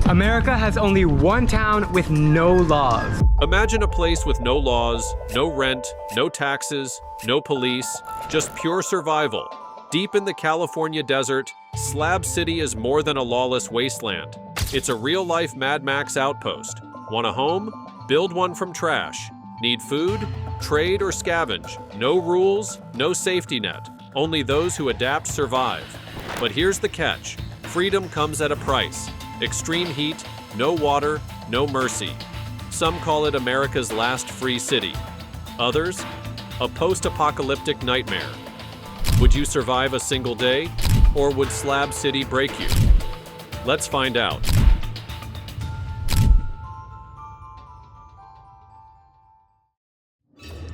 America has only one town with no laws. Imagine a place with no laws, no rent, no taxes, no police, just pure survival. Deep in the California desert, Slab City is more than a lawless wasteland. It's a real-life Mad Max outpost. Want a home? Build one from trash. Need food? Trade or scavenge. No rules, no safety net. Only those who adapt survive. But here's the catch. Freedom comes at a price. Extreme heat, no water, no mercy. Some call it America's last free city. Others, a post-apocalyptic nightmare. Would you survive a single day, or would Slab City break you? Let's find out.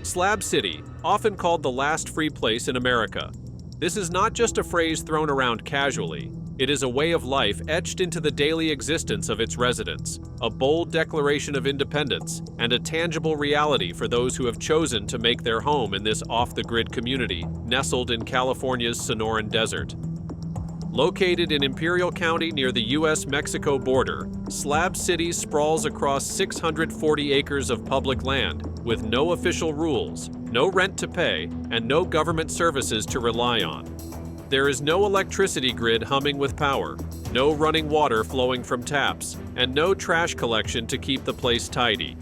Slab City, often called the last free place in America. This is not just a phrase thrown around casually. It is a way of life etched into the daily existence of its residents, a bold declaration of independence, and a tangible reality for those who have chosen to make their home in this off-the-grid community nestled in California's Sonoran Desert. Located in Imperial County near the U.S.-Mexico border, Slab City sprawls across 640 acres of public land with no official rules, no rent to pay, and no government services to rely on. There is no electricity grid humming with power, no running water flowing from taps, and no trash collection to keep the place tidy.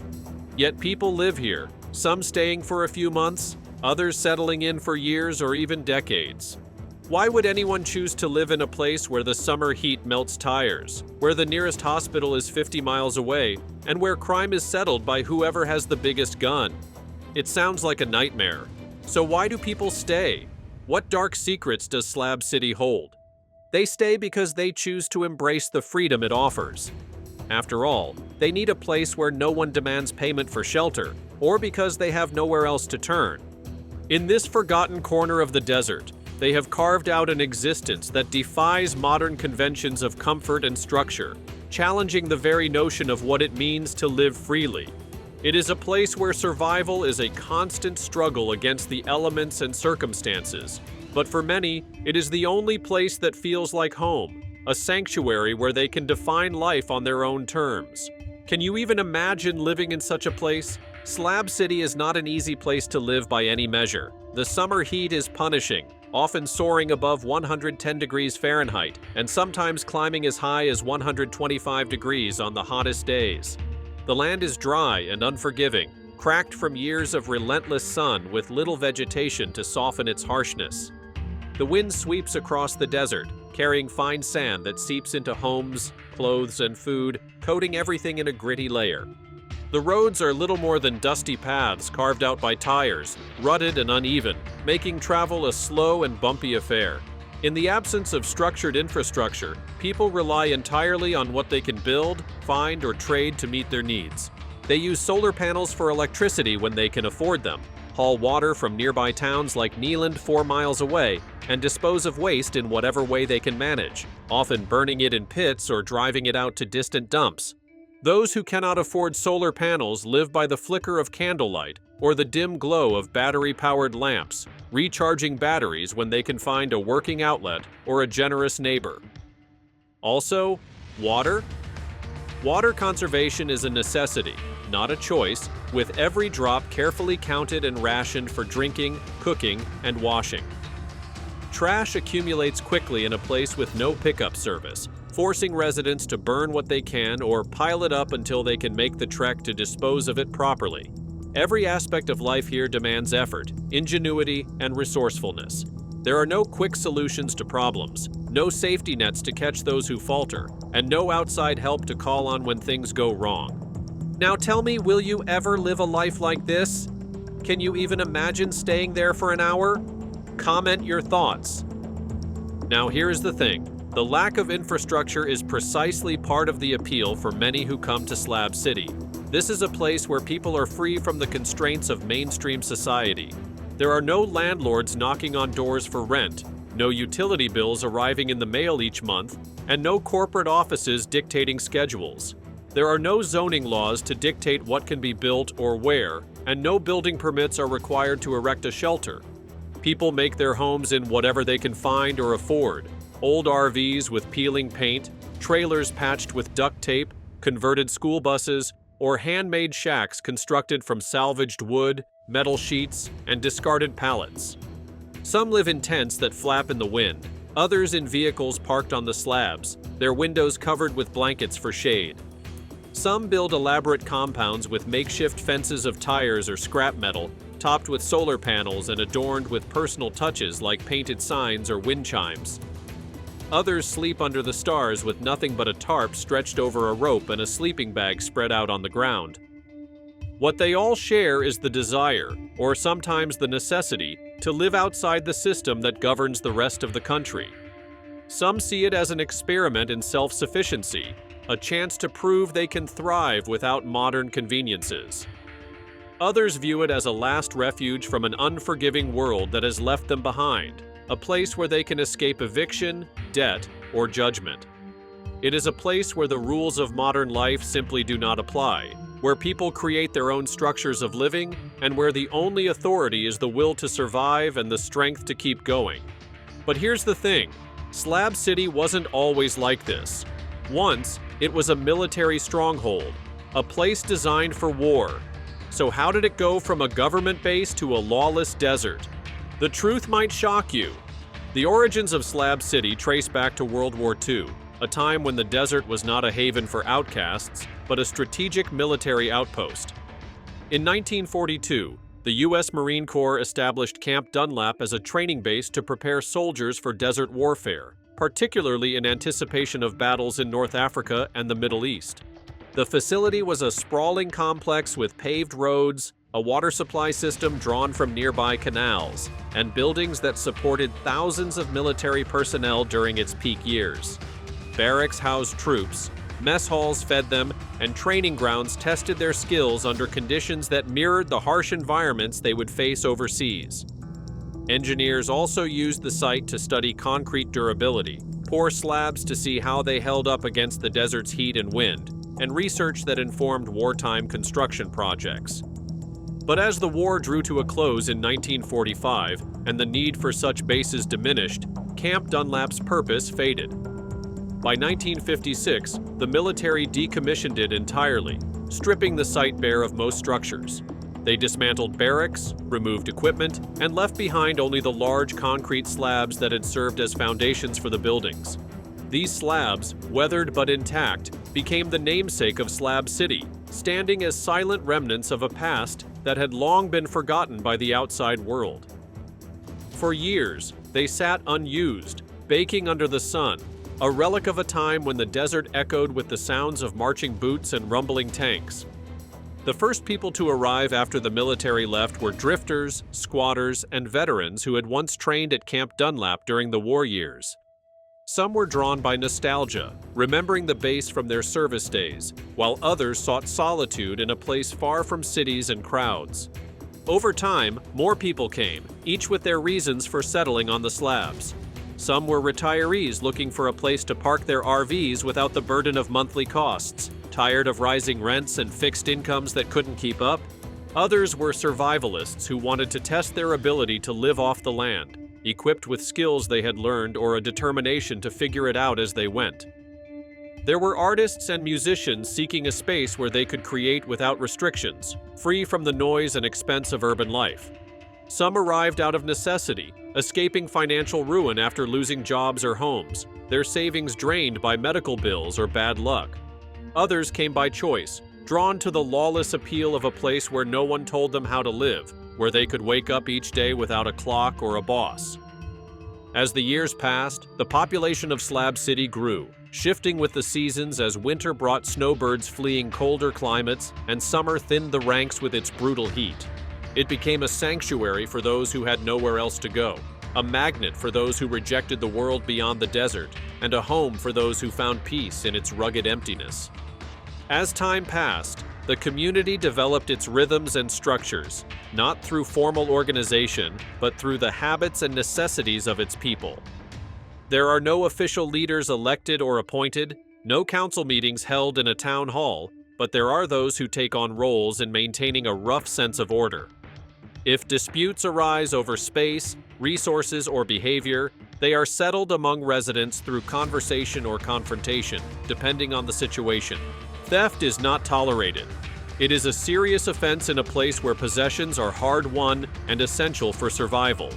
Yet people live here, some staying for a few months, others settling in for years or even decades. Why would anyone choose to live in a place where the summer heat melts tires, where the nearest hospital is 50 miles away, and where crime is settled by whoever has the biggest gun? It sounds like a nightmare. So why do people stay? What dark secrets does Slab City hold? They stay because they choose to embrace the freedom it offers. After all, they need a place where no one demands payment for shelter, or because they have nowhere else to turn. In this forgotten corner of the desert, they have carved out an existence that defies modern conventions of comfort and structure, challenging the very notion of what it means to live freely. It is a place where survival is a constant struggle against the elements and circumstances. But for many, it is the only place that feels like home, a sanctuary where they can define life on their own terms. Can you even imagine living in such a place? Slab City is not an easy place to live by any measure. The summer heat is punishing, often soaring above 110 degrees Fahrenheit, and sometimes climbing as high as 125 degrees on the hottest days. The land is dry and unforgiving, cracked from years of relentless sun with little vegetation to soften its harshness. The wind sweeps across the desert, carrying fine sand that seeps into homes, clothes, and food, coating everything in a gritty layer. The roads are little more than dusty paths carved out by tires, rutted and uneven, making travel a slow and bumpy affair. In the absence of structured infrastructure, people rely entirely on what they can build, find, or trade to meet their needs. They use solar panels for electricity when they can afford them, haul water from nearby towns like Neeland 4 miles away, and dispose of waste in whatever way they can manage, often burning it in pits or driving it out to distant dumps. Those who cannot afford solar panels live by the flicker of candlelight or the dim glow of battery-powered lamps, recharging batteries when they can find a working outlet or a generous neighbor. Also, water? Water conservation is a necessity, not a choice, with every drop carefully counted and rationed for drinking, cooking, and washing. Trash accumulates quickly in a place with no pickup service, forcing residents to burn what they can or pile it up until they can make the trek to dispose of it properly. Every aspect of life here demands effort, ingenuity, and resourcefulness. There are no quick solutions to problems, no safety nets to catch those who falter, and no outside help to call on when things go wrong. Now tell me, will you ever live a life like this? Can you even imagine staying there for an hour? Comment your thoughts. Now here's the thing. The lack of infrastructure is precisely part of the appeal for many who come to Slab City. This is a place where people are free from the constraints of mainstream society. There are no landlords knocking on doors for rent, no utility bills arriving in the mail each month, and no corporate offices dictating schedules. There are no zoning laws to dictate what can be built or where, and no building permits are required to erect a shelter. People make their homes in whatever they can find or afford. Old RVs with peeling paint, trailers patched with duct tape, converted school buses, or handmade shacks constructed from salvaged wood, metal sheets, and discarded pallets. Some live in tents that flap in the wind, others in vehicles parked on the slabs, their windows covered with blankets for shade. Some build elaborate compounds with makeshift fences of tires or scrap metal, topped with solar panels and adorned with personal touches like painted signs or wind chimes. Others sleep under the stars with nothing but a tarp stretched over a rope and a sleeping bag spread out on the ground. What they all share is the desire, or sometimes the necessity, to live outside the system that governs the rest of the country. Some see it as an experiment in self-sufficiency, a chance to prove they can thrive without modern conveniences. Others view it as a last refuge from an unforgiving world that has left them behind, a place where they can escape eviction, debt, or judgment. It is a place where the rules of modern life simply do not apply, where people create their own structures of living, and where the only authority is the will to survive and the strength to keep going. But here's the thing, Slab City wasn't always like this. Once, it was a military stronghold, a place designed for war. So how did it go from a government base to a lawless desert? The truth might shock you. The origins of Slab City trace back to World War II, a time when the desert was not a haven for outcasts, but a strategic military outpost. In 1942, the U.S. Marine Corps established Camp Dunlap as a training base to prepare soldiers for desert warfare, particularly in anticipation of battles in North Africa and the Middle East. The facility was a sprawling complex with paved roads, a water supply system drawn from nearby canals, and buildings that supported thousands of military personnel during its peak years. Barracks housed troops, mess halls fed them, and training grounds tested their skills under conditions that mirrored the harsh environments they would face overseas. Engineers also used the site to study concrete durability, pour slabs to see how they held up against the desert's heat and wind, and research that informed wartime construction projects. But as the war drew to a close in 1945 and the need for such bases diminished, Camp Dunlap's purpose faded. By 1956, the military decommissioned it entirely, stripping the site bare of most structures. They dismantled barracks, removed equipment, and left behind only the large concrete slabs that had served as foundations for the buildings. These slabs, weathered but intact, became the namesake of Slab City, standing as silent remnants of a past that had long been forgotten by the outside world. For years, they sat unused, baking under the sun, a relic of a time when the desert echoed with the sounds of marching boots and rumbling tanks. The first people to arrive after the military left were drifters, squatters, and veterans who had once trained at Camp Dunlap during the war years. Some were drawn by nostalgia, remembering the base from their service days, while others sought solitude in a place far from cities and crowds. Over time, more people came, each with their reasons for settling on the slabs. Some were retirees looking for a place to park their RVs without the burden of monthly costs, tired of rising rents and fixed incomes that couldn't keep up. Others were survivalists who wanted to test their ability to live off the land, equipped with skills they had learned or a determination to figure it out as they went. There were artists and musicians seeking a space where they could create without restrictions, free from the noise and expense of urban life. Some arrived out of necessity, escaping financial ruin after losing jobs or homes, their savings drained by medical bills or bad luck. Others came by choice, drawn to the lawless appeal of a place where no one told them how to live, where they could wake up each day without a clock or a boss. As the years passed, the population of Slab City grew, shifting with the seasons as winter brought snowbirds fleeing colder climates and summer thinned the ranks with its brutal heat. It became a sanctuary for those who had nowhere else to go, a magnet for those who rejected the world beyond the desert, and a home for those who found peace in its rugged emptiness. As time passed, the community developed its rhythms and structures, not through formal organization, but through the habits and necessities of its people. There are no official leaders elected or appointed, no council meetings held in a town hall, but there are those who take on roles in maintaining a rough sense of order. If disputes arise over space, resources, or behavior, They are settled among residents through conversation or confrontation, depending on the situation. Theft is not tolerated. It is a serious offense in a place where possessions are hard-won and essential for survival.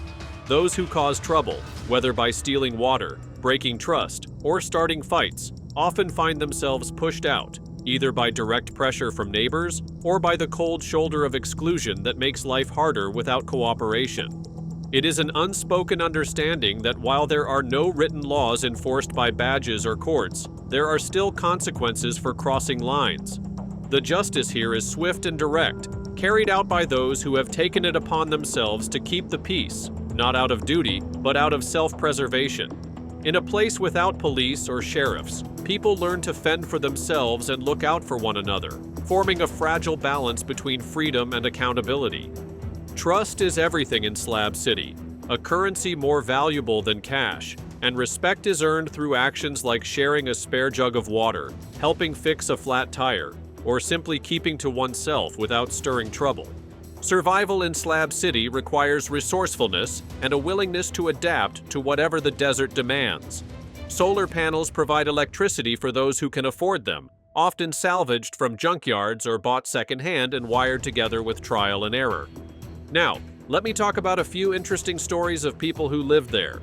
Those who cause trouble, whether by stealing water, breaking trust, or starting fights, often find themselves pushed out, either by direct pressure from neighbors or by the cold shoulder of exclusion that makes life harder without cooperation. It is an unspoken understanding that while there are no written laws enforced by badges or courts, there are still consequences for crossing lines. The justice here is swift and direct, carried out by those who have taken it upon themselves to keep the peace, not out of duty, but out of self-preservation. In a place without police or sheriffs, people learn to fend for themselves and look out for one another, forming a fragile balance between freedom and accountability. Trust is everything in Slab City, a currency more valuable than cash, and respect is earned through actions like sharing a spare jug of water, helping fix a flat tire, or simply keeping to oneself without stirring trouble. Survival in Slab City requires resourcefulness and a willingness to adapt to whatever the desert demands. Solar panels provide electricity for those who can afford them, often salvaged from junkyards or bought secondhand and wired together with trial and error. Now, let me talk about a few interesting stories of people who lived there.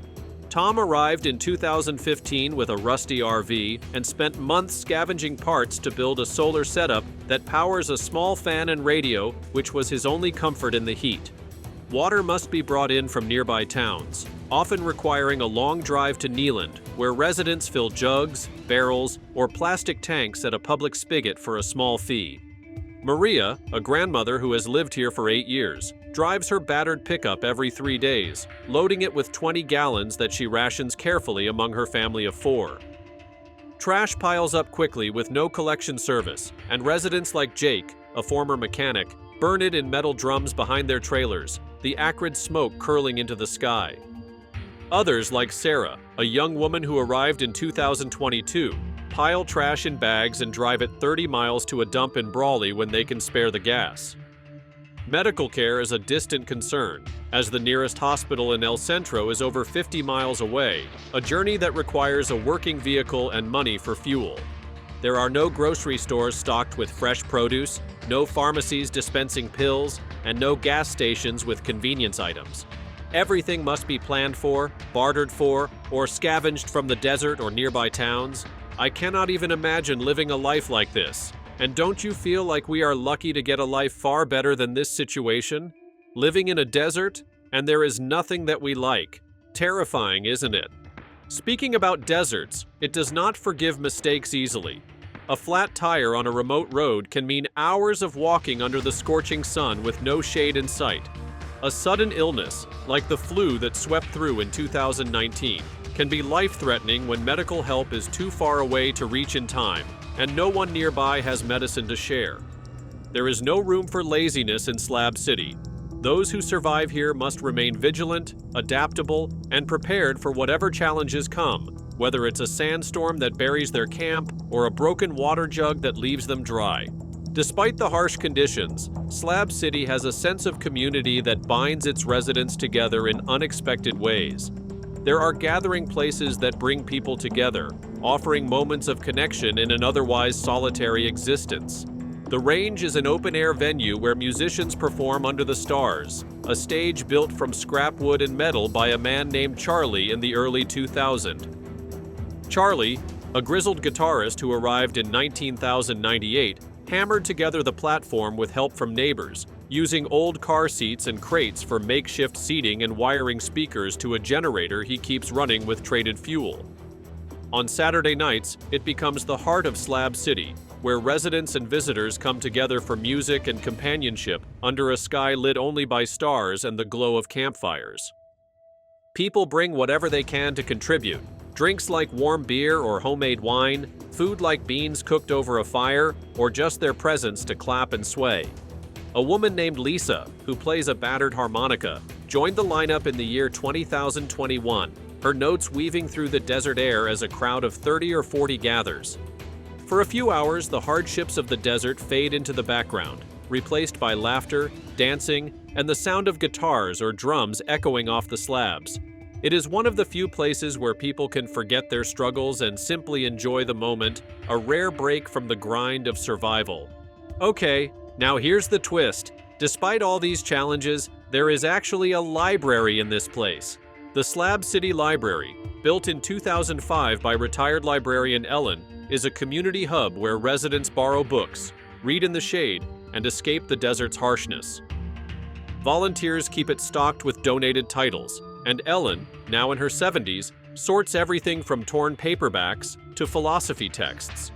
Tom arrived in 2015 with a rusty RV and spent months scavenging parts to build a solar setup that powers a small fan and radio, which was his only comfort in the heat. Water must be brought in from nearby towns, often requiring a long drive to Neeland, where residents fill jugs, barrels, or plastic tanks at a public spigot for a small fee. Maria, a grandmother who has lived here for 8 years, drives her battered pickup every 3 days, loading it with 20 gallons that she rations carefully among her family of 4. Trash piles up quickly with no collection service, and residents like Jake, a former mechanic, burn it in metal drums behind their trailers, the acrid smoke curling into the sky. Others, like Sarah, a young woman who arrived in 2022, pile trash in bags and drive it 30 miles to a dump in Brawley when they can spare the gas. Medical care is a distant concern, as the nearest hospital in El Centro is over 50 miles away, a journey that requires a working vehicle and money for fuel. There are no grocery stores stocked with fresh produce, no pharmacies dispensing pills, and no gas stations with convenience items. Everything must be planned for, bartered for, or scavenged from the desert or nearby towns. I cannot even imagine living a life like this. And don't you feel like we are lucky to get a life far better than this situation? Living in a desert, and there is nothing that we like. Terrifying, isn't it? Speaking about deserts, it does not forgive mistakes easily. A flat tire on a remote road can mean hours of walking under the scorching sun with no shade in sight. A sudden illness, like the flu that swept through in 2019, can be life-threatening when medical help is too far away to reach in time, and no one nearby has medicine to share. There is no room for laziness in Slab City. Those who survive here must remain vigilant, adaptable, and prepared for whatever challenges come, whether it's a sandstorm that buries their camp or a broken water jug that leaves them dry. Despite the harsh conditions, Slab City has a sense of community that binds its residents together in unexpected ways. There are gathering places that bring people together, offering moments of connection in an otherwise solitary existence. The Range is an open-air venue where musicians perform under the stars, a stage built from scrap wood and metal by a man named Charlie in the early 2000s. Charlie, a grizzled guitarist who arrived in 1998, hammered together the platform with help from neighbors, using old car seats and crates for makeshift seating and wiring speakers to a generator he keeps running with traded fuel. On Saturday nights, it becomes the heart of Slab City, where residents and visitors come together for music and companionship under a sky lit only by stars and the glow of campfires. People bring whatever they can to contribute: drinks like warm beer or homemade wine, food like beans cooked over a fire, or just their presence to clap and sway. A woman named Lisa, who plays a battered harmonica, joined the lineup in the year 2021, her notes weaving through the desert air as a crowd of 30 or 40 gathers. For a few hours, the hardships of the desert fade into the background, replaced by laughter, dancing, and the sound of guitars or drums echoing off the slabs. It is one of the few places where people can forget their struggles and simply enjoy the moment, a rare break from the grind of survival. Okay, now here's the twist. Despite all these challenges, there is actually a library in this place. The Slab City Library, built in 2005 by retired librarian Ellen, is a community hub where residents borrow books, read in the shade, and escape the desert's harshness. Volunteers keep it stocked with donated titles, and Ellen, now in her 70s, sorts everything from torn paperbacks to philosophy texts.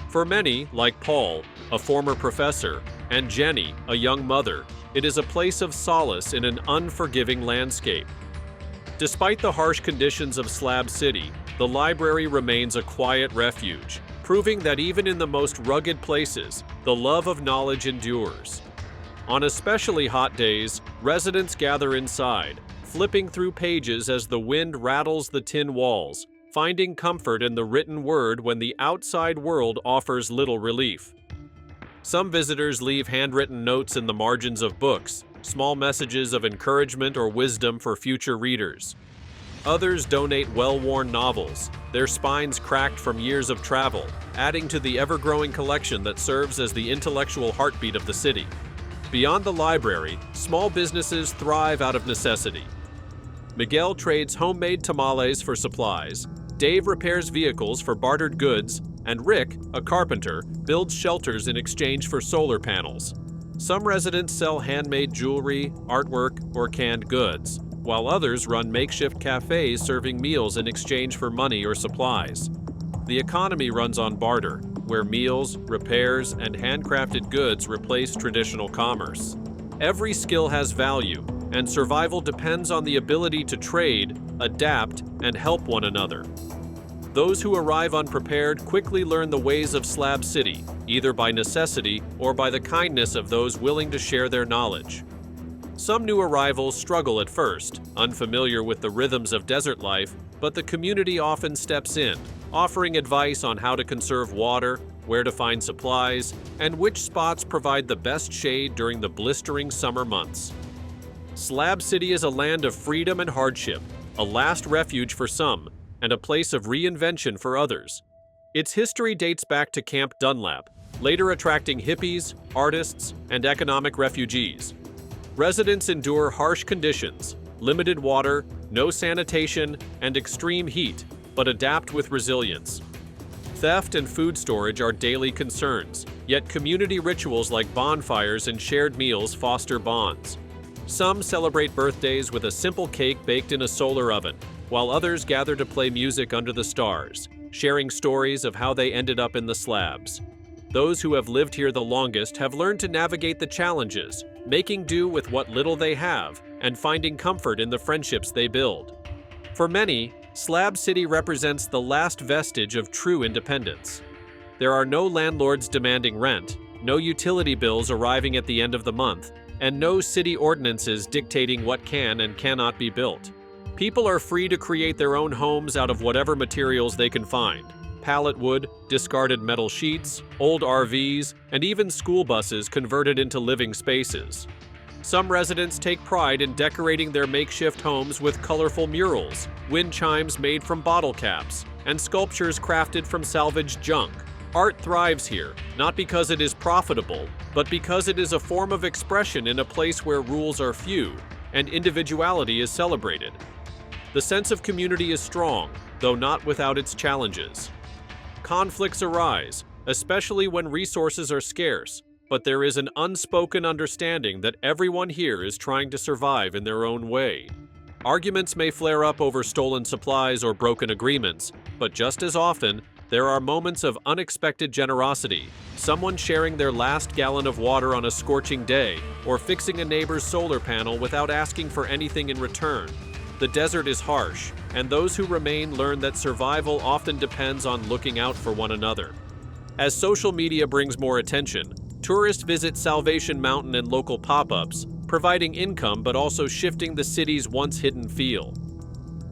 For many, like Paul, a former professor, and Jenny, a young mother, it is a place of solace in an unforgiving landscape. Despite the harsh conditions of Slab City, the library remains a quiet refuge, proving that even in the most rugged places, the love of knowledge endures. On especially hot days, residents gather inside, flipping through pages as the wind rattles the tin walls, finding comfort in the written word when the outside world offers little relief. Some visitors leave handwritten notes in the margins of books, small messages of encouragement or wisdom for future readers. Others donate well-worn novels, their spines cracked from years of travel, adding to the ever-growing collection that serves as the intellectual heartbeat of the city. Beyond the library, small businesses thrive out of necessity. Miguel trades homemade tamales for supplies, Dave repairs vehicles for bartered goods, and Rick, a carpenter, builds shelters in exchange for solar panels. Some residents sell handmade jewelry, artwork, or canned goods, while others run makeshift cafes serving meals in exchange for money or supplies. The economy runs on barter, where meals, repairs, and handcrafted goods replace traditional commerce. Every skill has value, and survival depends on the ability to trade, adapt, and help one another. Those who arrive unprepared quickly learn the ways of Slab City, either by necessity or by the kindness of those willing to share their knowledge. Some new arrivals struggle at first, unfamiliar with the rhythms of desert life, but the community often steps in, offering advice on how to conserve water, where to find supplies, and which spots provide the best shade during the blistering summer months. Slab City is a land of freedom and hardship, a last refuge for some, and a place of reinvention for others. Its history dates back to Camp Dunlap, later attracting hippies, artists, and economic refugees. Residents endure harsh conditions, limited water, no sanitation, and extreme heat, but adapt with resilience. Theft and food storage are daily concerns, yet community rituals like bonfires and shared meals foster bonds. Some celebrate birthdays with a simple cake baked in a solar oven, while others gather to play music under the stars, sharing stories of how they ended up in the slabs. Those who have lived here the longest have learned to navigate the challenges, making do with what little they have, and finding comfort in the friendships they build. For many, Slab City represents the last vestige of true independence. There are no landlords demanding rent, no utility bills arriving at the end of the month, and no city ordinances dictating what can and cannot be built. People are free to create their own homes out of whatever materials they can find: pallet wood, discarded metal sheets, old RVs, and even school buses converted into living spaces. Some residents take pride in decorating their makeshift homes with colorful murals, wind chimes made from bottle caps, and sculptures crafted from salvaged junk. Art thrives here, not because it is profitable, but because it is a form of expression in a place where rules are few and individuality is celebrated. The sense of community is strong, though not without its challenges. Conflicts arise, especially when resources are scarce, but there is an unspoken understanding that everyone here is trying to survive in their own way. Arguments may flare up over stolen supplies or broken agreements, but just as often, there are moments of unexpected generosity, someone sharing their last gallon of water on a scorching day, or fixing a neighbor's solar panel without asking for anything in return. The desert is harsh, and those who remain learn that survival often depends on looking out for one another. As social media brings more attention, tourists visit Salvation Mountain and local pop-ups, providing income but also shifting the city's once hidden feel.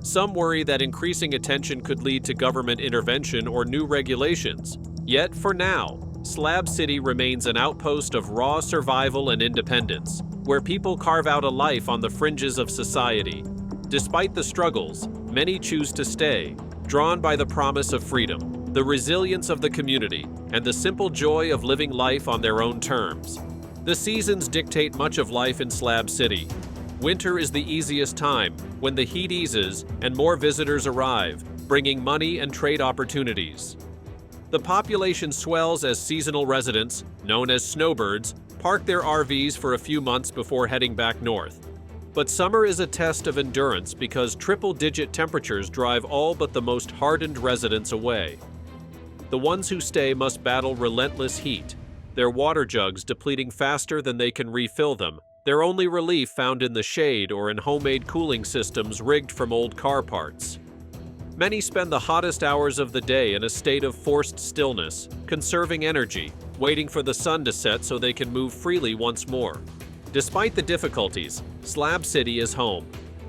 Some worry that increasing attention could lead to government intervention or new regulations. Yet for now, Slab City remains an outpost of raw survival and independence, where people carve out a life on the fringes of society. Despite the struggles, many choose to stay, drawn by the promise of freedom, the resilience of the community, and the simple joy of living life on their own terms. The seasons dictate much of life in Slab City. Winter is the easiest time, when the heat eases and more visitors arrive, bringing money and trade opportunities. The population swells as seasonal residents, known as snowbirds, park their RVs for a few months before heading back north. But summer is a test of endurance because triple-digit temperatures drive all but the most hardened residents away. The ones who stay must battle relentless heat, their water jugs depleting faster than they can refill them, their only relief found in the shade or in homemade cooling systems rigged from old car parts. Many spend the hottest hours of the day in a state of forced stillness, conserving energy, waiting for the sun to set so they can move freely once more. Despite the difficulties, Slab City is home.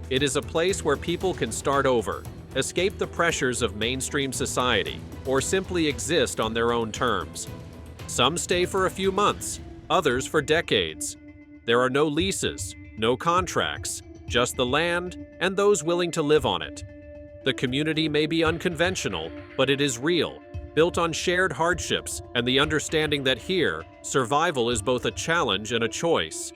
It is a place where people can start over, escape the pressures of mainstream society, or simply exist on their own terms. Some stay for a few months, others for decades. There are no leases, no contracts, just the land and those willing to live on it. The community may be unconventional, but it is real, built on shared hardships and the understanding that here, survival is both a challenge and a choice.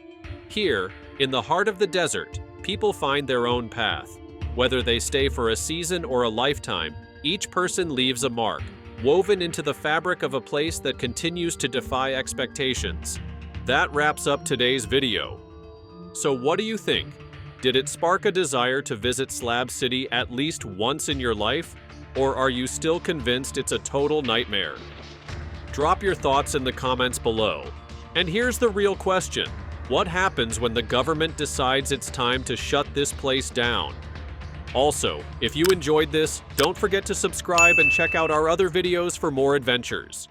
Here, in the heart of the desert, people find their own path. Whether they stay for a season or a lifetime, each person leaves a mark, woven into the fabric of a place that continues to defy expectations. That wraps up today's video. So what do you think? Did it spark a desire to visit Slab City at least once in your life? Or are you still convinced it's a total nightmare? Drop your thoughts in the comments below. And here's the real question. What happens when the government decides it's time to shut this place down? Also, if you enjoyed this, don't forget to subscribe and check out our other videos for more adventures.